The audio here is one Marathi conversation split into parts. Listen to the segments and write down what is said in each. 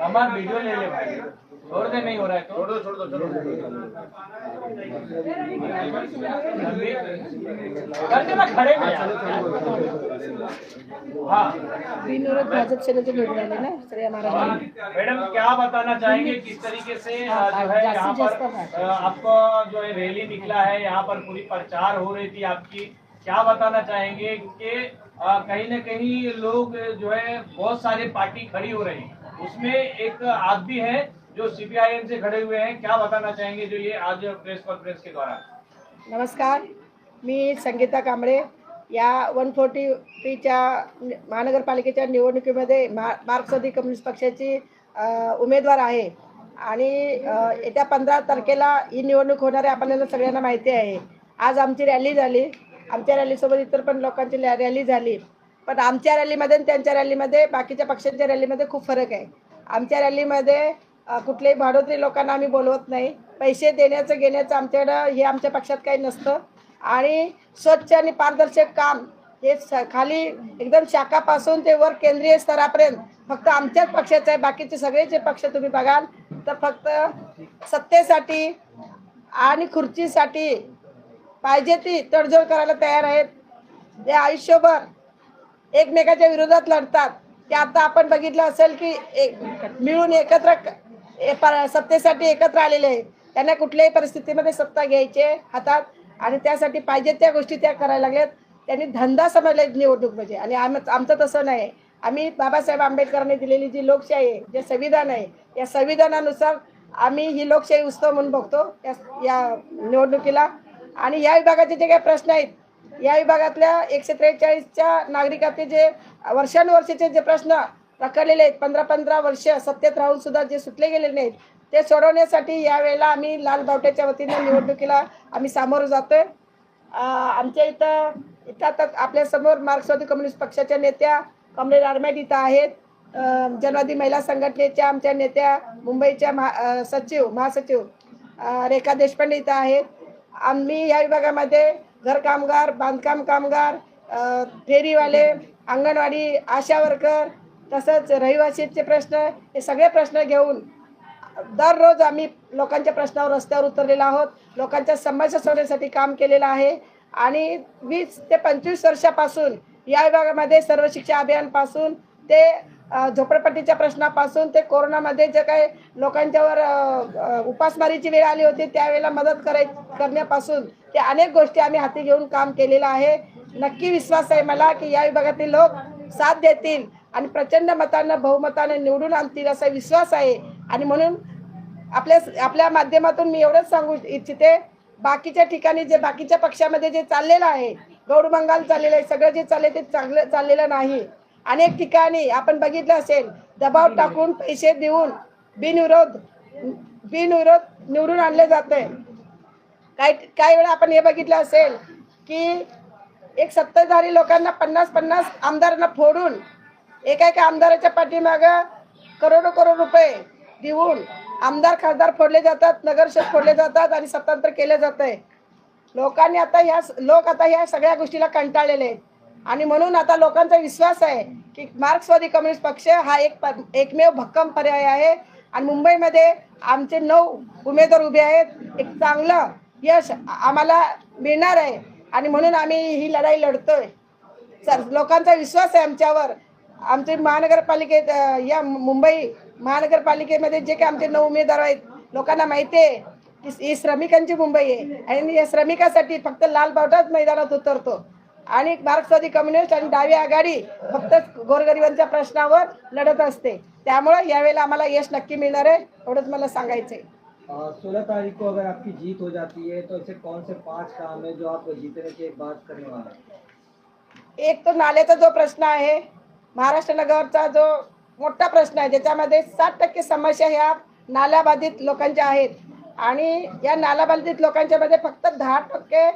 हमारा वीडियो ले ले भाई, छोड़ दे, नहीं हो रहा है तो छोड़ दो करते ना खड़े में हाँ बिनविरोध भाजप सेनेचे निवडून आले ना सगळे महाराष्ट्र। मैडम क्या बताना चाहेंगे किस तरीके से जो है यहाँ पर आपका जो है रैली निकला है, यहाँ पर पूरी प्रचार हो रही थी आपकी, क्या बताना चाहेंगे कि कहीं न कहीं लोग जो है बहुत सारे पार्टी खड़ी हो रही है, उसमें एक आप भी है जो सीपीआईएम से खड़े हुए हैं, क्या बताना चाहेंगे जो ये आज प्रेस कॉन्फ्रेंस के द्वारा? नमस्कार, मी संगीता कांबळे या 143च्या महानगरपालिकेच्या निवडणुकीमध्ये मार्क्सवादी कम्युनिस्ट पक्षाची उमेदवार आहे आणि येत्या 15 तारखेला ही निवडणूक होणार आहे आपल्याला सगळ्यांना माहिती आहे। आज आमची रॅली झाली, आमच्या रॅलीसोबत इतर पण लोकांची रॅली झाली, पण आमच्या रॅलीमध्ये आणि त्यांच्या रॅलीमध्ये बाकीच्या पक्षांच्या रॅलीमध्ये खूप फरक आहे। आमच्या रॅलीमध्ये कुठल्याही भाडोत्री लोकांना आम्ही बोलवत नाही, पैसे देण्याचं घेण्याचं आमच्याकडं हे आमच्या पक्षात काही नसतं आणि स्वच्छ आणि पारदर्शक काम हे खाली एकदम शाखापासून ते वर केंद्रीय स्तरापर्यंत फक्त आमच्याच पक्षाचं आहे। बाकीचे सगळे जे पक्ष तुम्ही बघाल तर फक्त सत्तेसाठी आणि खुर्चीसाठी पाहिजे ती तडजोड करायला तयार आहेत। ते आयुष्यभर एकमेकाच्या विरोधात लढतात। ते आता आपण बघितलं असेल की मिळून एकत्र सत्तेसाठी एकत्र आलेले आहेत, त्यांना कुठल्याही परिस्थितीमध्ये सत्ता घ्यायची हातात आणि त्यासाठी पाहिजे त्या गोष्टी त्या करायला लागल्यात। त्यांनी धंदा समजला निवडणूक म्हणजे, आणि आमचं तसं नाही। आम्ही बाबासाहेब आंबेडकरांनी दिलेली जी लोकशाही आहे, जे संविधान आहे, या संविधानानुसार आम्ही ही लोकशाही उत्सव म्हणून बघतो या निवडणुकीला। आणि या विभागाचे जे काही प्रश्न आहेत, या विभागातल्या 143च्या नागरिकांचे जे वर्षानुवर्षीचे जे प्रश्न रखडलेले आहेत, 15-15 वर्ष सत्तेत राहून सुद्धा जे सुटले गेलेले नाहीत, ते सोडवण्यासाठी यावेळेला आम्ही लाल बावट्याच्या वतीने निवडणुकीला आम्ही सामोरं जातोय। आमच्या इथं आता आपल्यासमोर मार्क्सवादी कम्युनिस्ट पक्षाच्या नेत्या कमलेश आरमेट इथं आहेत, जनवादी महिला संघटनेच्या आमच्या नेत्या मुंबईच्या महासचिव रेखा देशपांडे इथं आहेत। आम्ही या विभागामध्ये घर कामगार, बांधकाम कामगार, फेरीवाले, अंगणवाडी, आशा वर्कर, तसंच रहिवासीचे प्रश्न, हे सगळे प्रश्न घेऊन दररोज आम्ही लोकांच्या प्रश्नावर रस्त्यावर उतरलेलो आहोत, लोकांच्या समस्या सोडवण्यासाठी काम केलेलं आहे। आणि 20 ते 25 वर्षापासून या विभागामध्ये सर्व शिक्षा अभियानपासून ते झोपडपट्टीच्या प्रश्नापासून ते कोरोनामध्ये जे काही लोकांच्यावर उपासमारीची वेळ आली होती त्यावेळेला मदत करण्यापासून ते अनेक गोष्टी आम्ही हाती घेऊन काम केलेलं आहे। नक्की विश्वास आहे मला की या विभागातील लोक साथ देतील आणि प्रचंड मतांना बहुमताने निवडून आणतील असा विश्वास आहे। आणि म्हणून आपल्या माध्यमातून मी एवढंच सांगू इच्छिते, बाकीच्या ठिकाणी जे बाकीच्या पक्षामध्ये जे चाललेलं आहे, गौडबंगाल चाललेलं आहे, सगळं जे चालले ते चांगलं चाललेलं नाही। अनेक ठिकाणी आपण बघितलं असेल, दबाव टाकून पैसे देऊन बिनविरोध निवडून आणले जाते। काही वेळा आपण हे बघितलं असेल की एक सत्ताधारी लोकांना 50-50 आमदारांना फोडून एका आमदाराच्या पाठीमागं करोडो रुपये देऊन आमदार खासदार फोडले जातात, नगरसेवक फोडले जातात आणि सत्तांतर केले जाते। लोक आता ह्या सगळ्या गोष्टीला कंटाळलेले आहेत आणि म्हणून आता लोकांचा विश्वास आहे की मार्क्सवादी कम्युनिस्ट पक्ष हा एकमेव भक्कम पर्याय आहे। आणि मुंबईमध्ये आमचे 9 उमेदवार उभे आहेत, एक चांगलं यश आम्हाला मिळणार आहे आणि म्हणून आम्ही ही लढाई लढतोय। लोकांचा विश्वास आहे आमच्यावर। आमचे महानगरपालिकेत या मुंबई महानगरपालिकेमध्ये जे काही आमचे 9 उमेदवार आहेत, लोकांना माहिती आहे की ही श्रमिकांची मुंबई आहे आणि या श्रमिकांसाठी फक्त लाल बावटाच मैदानात उतरतो आणि मार्क्सवादी कम्युनिस्ट आणि डावी आघाडी फक्त गोरगरिबांच्या प्रश्नावर लढत असते। त्यामुळे यावेळेला आम्हाला यश नक्की मिळणार आहे, एवढंच मला सांगायचं आहे। 16 तारीख को अगर आपकी जीत हो जाती है तो ऐसे कौन से 5 काम है जो आप जीतने के बाद करने वाले हैं? एक तो नाल्याचा जो प्रश्न आहे, महाराष्ट्र नगरचा जो मोठा प्रश्न आहे, ज्याच्यामध्ये 60% समस्या ह्या नाल्याबाधित लोकांच्या आहेत आणि या नाल्याबाधित लोकांच्या मध्ये फक्त 10%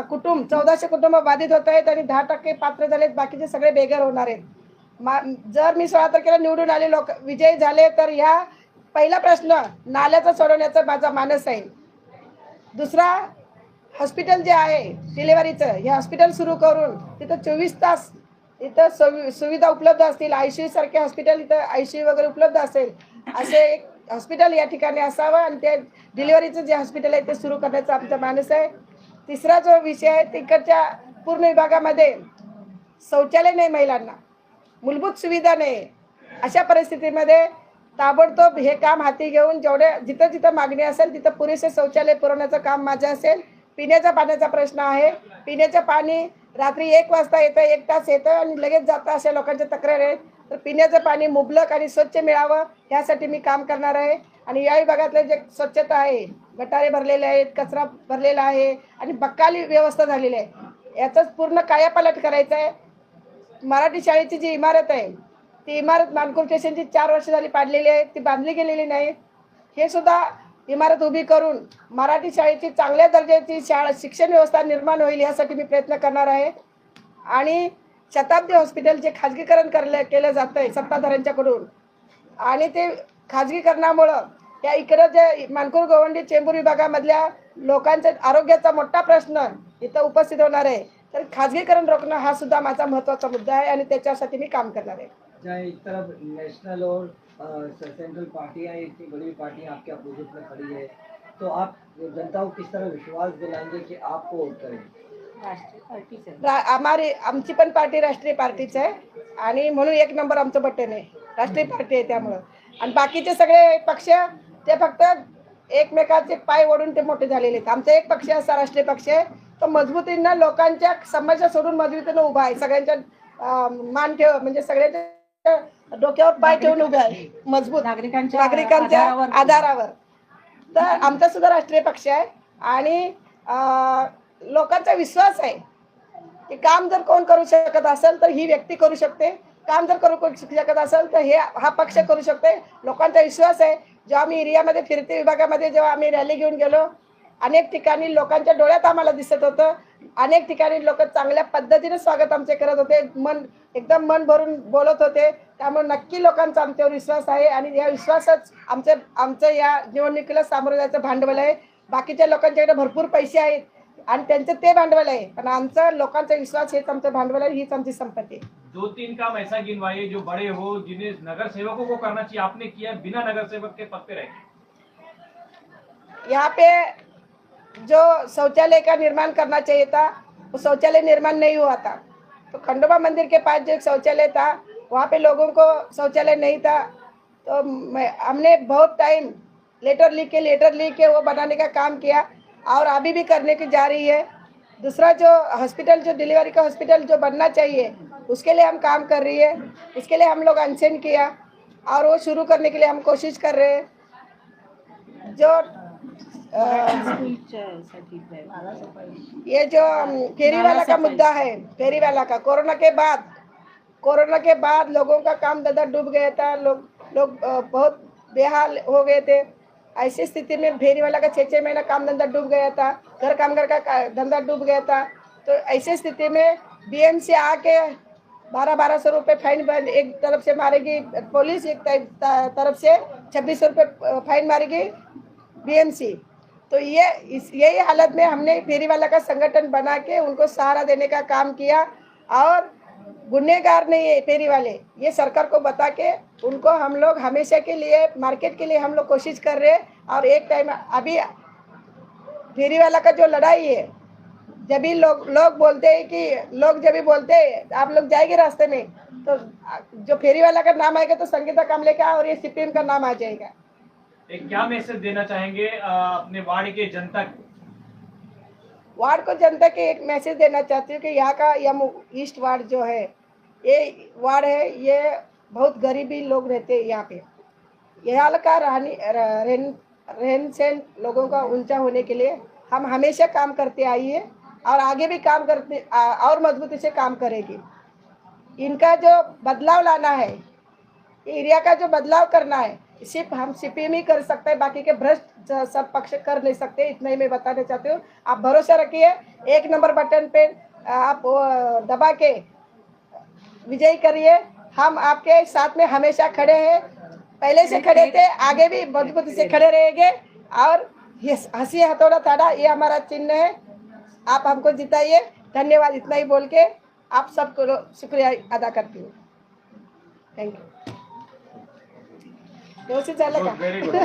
कुटुंब 1400 कुटुंब बाधित होत आहेत आणि 10% पात्र झालेत, बाकीचे सगळे बेघर होणार आहेत। जर मी 16 तारखेला निवडून आले, लोक विजयी झाले, तर ह्या पहिला प्रश्न नाल्याचा सोडवण्याचा माझा मानस आहे। दुसरा, हॉस्पिटल जे आहे डिलिव्हरीचं, हे हॉस्पिटल सुरू करून तिथं 24 तास इथं सुविधा उपलब्ध असतील, ICU सारखे हॉस्पिटल, इथं ICU वगैरे उपलब्ध असेल असे एक हॉस्पिटल या ठिकाणी असावं आणि ते डिलिव्हरीचं जे हॉस्पिटल आहे ते सुरू करण्याचा आमचा मानस आहे. तिसरा जो विषय आहे, तिकडच्या पूर्ण विभागामध्ये शौचालय नाही, महिलांना मूलभूत सुविधा नाही. अशा परिस्थितीमध्ये ताबडतोब हे काम हाती घेऊन जिथं जिथं मागणी असेल तिथं पुरेसे शौचालय पुरवण्याचं काम माझं असेल. पिण्याच्या पाण्याचा प्रश्न आहे. पिण्याचं पाणी रात्री 1 वाजता येतं, 1 तास येतं आणि लगेच जातं, अशा लोकांच्या तक्रार आहेत. तर पिण्याचं पाणी मुबलक आणि स्वच्छ मिळावं यासाठी मी काम करणार आहे. आणि या विभागातले जे स्वच्छता आहे, गटारे भरलेले आहेत, कचरा भरलेला आहे आणि बक्काली व्यवस्था झालेली आहे, याचाच पूर्ण कायापालट करायचं आहे. मराठी शाळेची जी इमारत आहे, ती इमारत मानपूर स्टेशनची 4 वर्ष झाली पाडलेली आहे, ती बांधली गेलेली नाही. हे सुद्धा इमारत उभी करून मराठी शाळेची चांगल्या दर्जाची शिक्षण व्यवस्था निर्माण होईल यासाठी मी प्रयत्न करणार आहे. आणि शताब्दी हॉस्पिटल जे खाजगीकरण केलं जातं आहे सत्ताधाऱ्यांच्याकडून, आणि ते खाजगीकरणामुळं त्या इकडं जे मानपूर गोवंडी चेंबूर विभागामधल्या लोकांच्या आरोग्याचा मोठा प्रश्न इथं उपस्थित होणार आहे. तर खाजगीकरण रोखणं हा सुद्धा माझा महत्त्वाचा मुद्दा आहे आणि त्याच्यासाठी मी काम करणार आहे. जहाँ एक तरफ नेशनल और सेंट्रल पार्टियां, इतनी बड़ी पार्टियां आपके अपोजिट में खड़ी है, तो आप जनता को किस तरह विश्वास दिलाएंगे कि आपको वोट करें? आमची पण पार्टी राष्ट्रीय पार्टीच आहे आणि म्हणून 1 नंबर आमचं बटन आहे, राष्ट्रीय पार्टी आहे त्यामुळं. आणि बाकीचे सगळे पक्ष ते फक्त एकमेकाचे पाय ओढून ते मोठे झालेले आहेत. आमचा एक पक्ष असा राष्ट्रीय पक्ष आहे, तो मजबूतीनं लोकांच्या समस्या सोडून मजबूतीनं उभा आहे, सगळ्यांच्या मान ठेव म्हणजे सगळ्यांच्या डोक्यावर पाय ठेवून उभे आहे, मजबूत नागरिकांच्या आधारावर. तर आमचा सुद्धा राष्ट्रीय पक्ष आहे आणि लोकांचा विश्वास आहे की काम जर कोण करू शकत असेल तर ही व्यक्ती करू शकते, काम जर करू शकत असेल तर हा पक्ष करू शकते. लोकांचा विश्वास आहे. जेव्हा आम्ही एरियामध्ये फिरते विभागामध्ये जेव्हा आम्ही रॅली घेऊन गेलो, अनेक ठिकाणी लोकांच्या डोळ्यात आम्हाला दिसत होतं. अनेक ठिकाणी लोक चांगल्या पद्धतीने स्वागत आमचे करत होते, एकदम मन भरून बोलत होते. त्यामुळे नक्की लोकांचा आमच्यावर विश्वास आहे आणि या विश्वासच आमचं या निवडणुकीला सामोरं जायचं भांडवल आहे. बाकीच्या लोकांच्याकडे भरपूर पैसे आहेत आणि त्यांचं ते भांडवल आहे, पण आमचा लोकांचा विश्वास हेच आमचं भांडवल आहे, हीच आमची संपत्ती आहे. 2-3 काम ऐसा गिनवाइए जो बड़े हो, जिन्हें नगर सेवकों को करना चाहिए, आपने किया, बिना नगर सेवक के पद पे रहे. यहाँ पे जो शौचालय का निर्माण करना चाहिए था वो शौचालय निर्माण नहीं हुआ था. तो खंडोबा मंदिर के पास जो एक शौचालय था वहाँ पे लोगों को शौचालय नहीं था. तो हमने बहुत टाइम लेटर लिख के वो बनाने का काम किया और अभी भी करने की जा रही है. दूसरा जो हॉस्पिटल, जो डिलीवरी का हॉस्पिटल जो बनना चाहिए उसके लिए हम काम कर रही है. उसके लिए हम लोग अनशन किया और वो शुरू करने के लिए हम कोशिश कर रहे हैं. जो ये जो फेरी वाला का मुद्दा है, फेरी वाला का कोरोना के बाद लोगों का काम धंधा डूब गया था. लोग बहुत बेहाल हो गए थे. ऐसी स्थिति में फेरी वाला का 6-6 महीना काम धंधा डूब गया था, घर कामगार का धंधा डूब गया था. तो ऐसी स्थिति में BMC आके 1200 रुपये फाइन एक तरफ से मारेगी पुलिस, एक तरफ से 2600 रुपये फाइन मारेगी BMC. तो यही हालत में हमने फेरी वाला का संगठन बना के उनको सहारा देने का काम किया और गुनहगार नहीं है फेरी वाले, ये सरकार को बता के उनको हम लोग हमेशा के लिए मार्केट के लिए हम लोग कोशिश कर रहे हैं. और एक टाइम अभी फेरी वाला का जो लड़ाई है, जब भी लोग बोलते हैं कि जब भी बोलते हैं आप लोग जाएंगे रास्ते में तो जो फेरी वाला का नाम आएगा तो संगीता कामले का और ये CPM का नाम आ जाएगा. एक क्या मैसेज देना चाहेंगे अपने वार्ड के जनता को? वार्ड को जनता के एक मैसेज देना चाहती हूँ कि यहाँ का ईस्ट वार्ड जो है, ये वार्ड है, ये बहुत गरीबी लोग रहते हैं यहाँ पे. यहाँ का रहन सहन लोगों का ऊंचा होने के लिए हम हमेशा काम करते आई है और आगे भी काम करते और मजबूती से काम करेगी. इनका जो बदलाव लाना है, एरिया का जो बदलाव करना है, सिर्फ हम CPM ही कर सकते हैं, बाकी के भ्रष्ट सब पक्ष कर नहीं सकते. इतना ही मैं बताना चाहती हूँ. आप भरोसा रखिए, 1 नंबर बटन पे आप दबा के विजयी करिए. हम आपके साथ में हमेशा खड़े हैं, पहले से खड़े थे, आगे भी मजबूती से खड़े रहेंगे. और ये हंसी हथौड़ा ताड़ा ये हमारा चिन्ह है. आप हमको जिताइए. धन्यवाद. इतना ही बोल के आप सबको शुक्रिया अदा करती हूँ. थँक्यू. व्यवस्थित झालं का? Very good